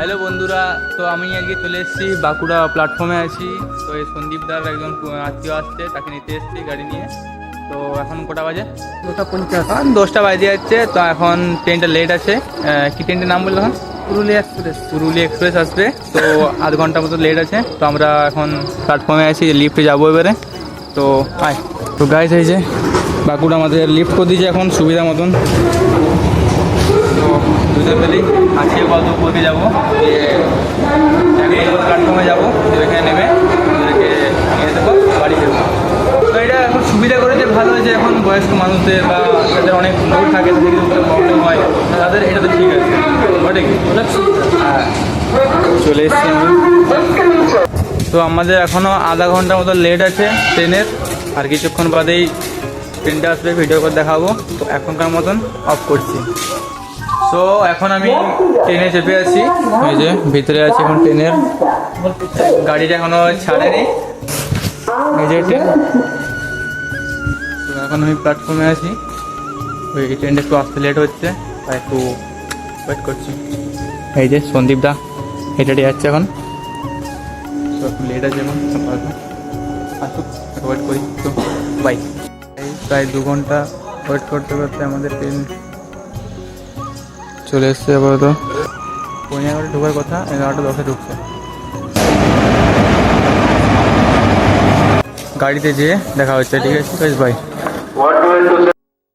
Hello বন্ধুরা, তো আমি আজকে চলে এসেছি বাঁকুড়া প্ল্যাটফর্মে আছি। তো এই সন্দীপদার একজন আত্মীয় আসছে, তাকে নিতে এসেছি গাড়ি নিয়ে। তো এখন কটা বাজে? 2:50। 10টা বাজে যাচ্ছে। তো এখন ট্রেনটা লেট আছে। কি ট্রেনটার নাম বললো? এখন পুরুলিয়া এক্সপ্রেস। পুরুলিয়া এক্সপ্রেস আসবে, তো আধ ঘন্টা মতো লেট আছে। তো আমরা এখন প্ল্যাটফর্মে আছি, লিফটে যাবো এবারে। তো আয়। তো গাইস, এই যে বাঁকুড়া আমাদের লিফট করে দিয়েছে এখন সুবিধা মতন। তো দুজন মিলেই আজকে কত উপরকে যাবো, প্ল্যাটফর্মে যাবো, এখানে নেমে ওদেরকে নিয়ে দেবো, বাড়ি যাবো। তো এটা এখন সুবিধা করেছে, ভালো হয়েছে। এখন বয়স্ক মানুষদের বা যাদের অনেক লোক থাকে, তাদের কিছু প্রবলেম হয়, তাদের এটা তো ঠিক আছে, বটে কি? হ্যাঁ, চলে এসছি আমি। তো আমাদের এখনও আধা ঘন্টার মতো লেট আছে ট্রেনের। আর কিছুক্ষণ বাদেই ট্রেনটা আসবে, ভিডিও করে দেখাবো। তো এখনকার মতন অফ করছি। তো এখন আমি ট্রেনে চেপে আছি, এই যে ভিতরে আছি এখন ট্রেনের। গাড়িটা এখনো ছাড়েনি, এই যে ট্রেন। তো এখন আমি প্ল্যাটফর্মে আছি। ওই ট্রেনটা একটু আসতে লেট হচ্ছে, তাই একটু ওয়েট করছি। এই যে সন্দীপদা হেঁটে যাচ্ছে এখন। তো একটু লেট আছে এখন, আসুক, ওয়েট করি। তো বাই। এই প্রায় 2 ঘন্টা ওয়েট করতে করতে আমাদের ট্রেন চলে এসছে। আপাতত 11টা ঢোকার কথা, 11টা 10-এ ঢুকছে। গাড়িতে যেয়ে দেখা হচ্ছে, ঠিক আছে? বাই।